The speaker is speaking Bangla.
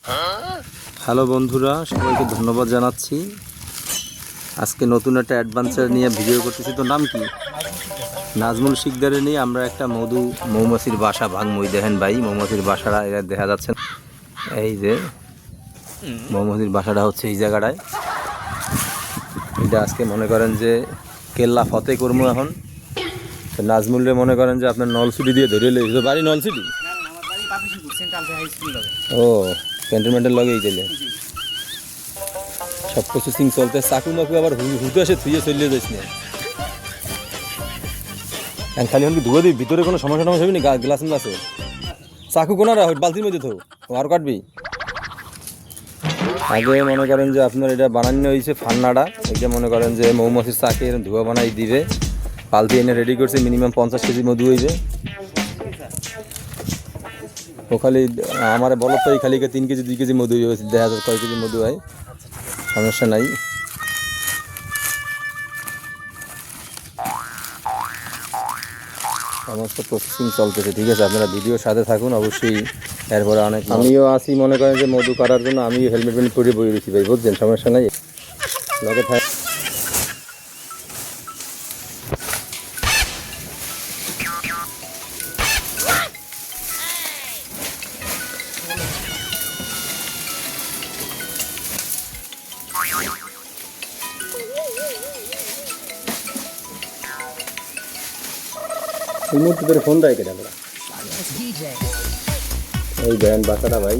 হ্যালো বন্ধুরা, সবাইকে ধন্যবাদ জানাচ্ছি। আজকে নতুন একটা অ্যাডভেঞ্চার নিয়ে ভিডিও করতেছি। তো নাম কি? নাজমুল শিকদারে নিয়ে আমরা একটা মৌমাছির বাসা ভাঙমই। দেখেন ভাই, মৌমাছির বাসাটা এরা দেখা যাচ্ছে। এই যে মৌমাছির বাসাটা হচ্ছে এই জায়গাটায়। এটা আজকে মনে করেন যে কেল্লা ফতে করবো এখন। তো নাজমুলরে মনে করেন যে আপনার নলসিটি দিয়ে ধরে লেগেছে। বাড়ি নলসিটি? ও, ক্যান্টনমেন্টের লগেই দিলে সব প্রসেসিং চলতে। চাকু মাকু আবার হুতে এসে থুয়ে চলিয়ে যাইস না। খালি কি ধুয়ে দিবি? ভিতরে কোনো সমস্যা টমস্যা হবি না? গ্লাস গ্লাসে চাকু কোনা রাখ, বালতির মধ্যে থো, আর কাটবি। আগে মনে করেন যে আপনার এটা বানানো হয়েছে ফান্নাটা। এটা মনে করেন যে মৌমাছির চাকে ধোয়া বানাই দিবে। বালতি এনে রেডি করছে, মিনিমাম 50 কেজি মধু হইবে। ও খালি আমার বলত তো খালি 3 কেজি 2 কেজি মধু হয়েছে। দেখা যায় কয় কেজি মধু হয়, সমস্যা নাই। সমস্ত প্রসেসিং চলতেছে, ঠিক আছে? আপনারা ভিডিওর সাথে থাকুন অবশ্যই। এরপরে অনেক আমিও আসি মনে করেন যে মধু কাটার জন্য। আমিও হেলমেট মেলমেট পরে বই দিচ্ছি ভাই, বুঝছেন? সমস্যা নাই, লগে থাক। এই মুহূর্তে তোর ফোন দেয় কেটে আমরা। এই দেখেন বাসাটা ভাই।